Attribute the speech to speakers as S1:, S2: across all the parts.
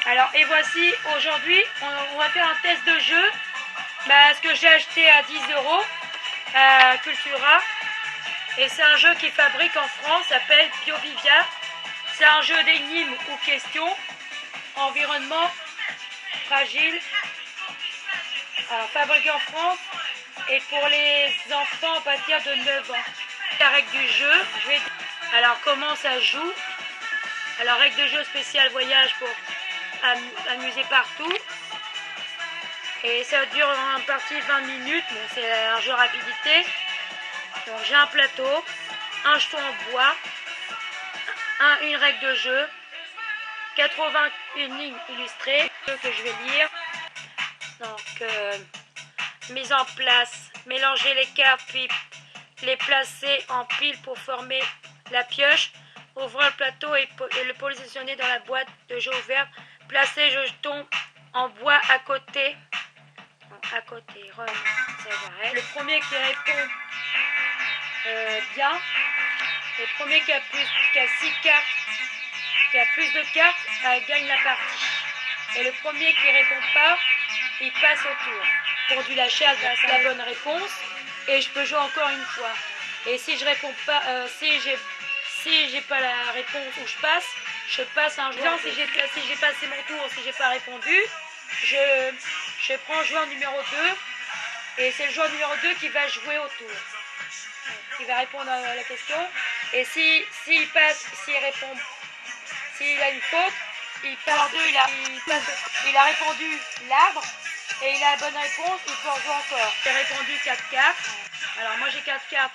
S1: Alors, et voici, aujourd'hui, on va faire un test de jeu. Ce que j'ai acheté à 10 € à Cultura. Et c'est un jeu qui fabrique en France, s'appelle BioVivia. C'est un jeu d'énigmes ou questions. Environnement fragile. Alors, fabriqué en France. Et pour les enfants à partir de 9 ans. La règle du jeu, alors comment ça joue. Alors, règle de jeu spéciale voyage pour amuser partout. Et ça dure en partie 20 minutes. Bon, c'est un jeu rapidité. Donc j'ai un plateau, un jeton en bois, une règle de jeu, 80 énigmes illustrées que je vais lire. Donc mise en place, mélanger les cartes puis les placer en pile pour former la pioche. Ouvrir le plateau et le positionner dans la boîte de jeu ouverte. Placer le jeton en bois à côté. Donc, à côté, ça j'arrête. Le premier qui répond bien. Le premier qui a 6 cartes, qui a plus de cartes, gagne la partie. Et le premier qui répond pas, il passe au tour. Pour du lâcher à la bonne réponse. Et je peux jouer encore une fois. Et si je réponds pas, si j'ai pas la réponse où je passe un joueur. Si j'ai passé mon tour, si j'ai pas répondu, je prends joueur numéro 2. Et c'est le joueur numéro 2 qui va jouer au tour. Qui va répondre à la question. Et s'il passe, s'il a une faute, il passe 2, il a répondu l'arbre et il a la bonne réponse, il peut en jouer encore. J'ai répondu 4 cartes. Alors moi j'ai 4 cartes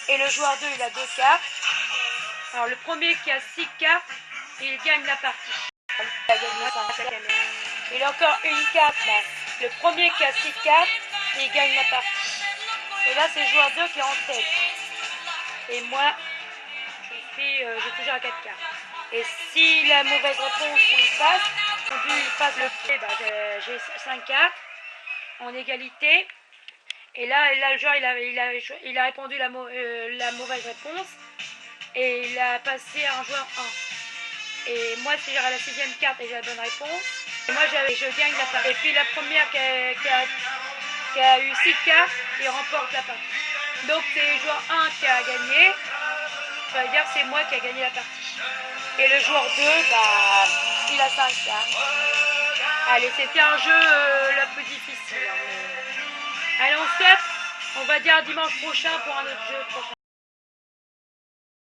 S1: et le joueur 2 il a 2 cartes. Alors le premier qui a 6 cartes, il gagne la partie. Il a gagné 5. Il a encore une carte là. Le premier qui a 6 cartes, il gagne la partie. Et là, c'est le joueur 2 qui est en tête. Et moi, j'ai toujours à 4 cartes. Et si la mauvaise réponse, il passe le fait, j'ai 5 cartes en égalité. Et là le joueur, il a répondu la mauvaise réponse. Et il a passé un joueur 1. Et moi, si j'aurai la 6e carte et j'ai la bonne réponse, et moi, je gagne la partie. Et puis la première qui a eu 6 cartes, il remporte la partie. Donc c'est le joueur 1 qui a gagné, ça veut dire que c'est moi qui a gagné la partie. Et le joueur 2, il a 5 cartes. Allez, c'était un jeu le plus difficile. Allez, on se tape, on va dire dimanche prochain pour un autre jeu prochain.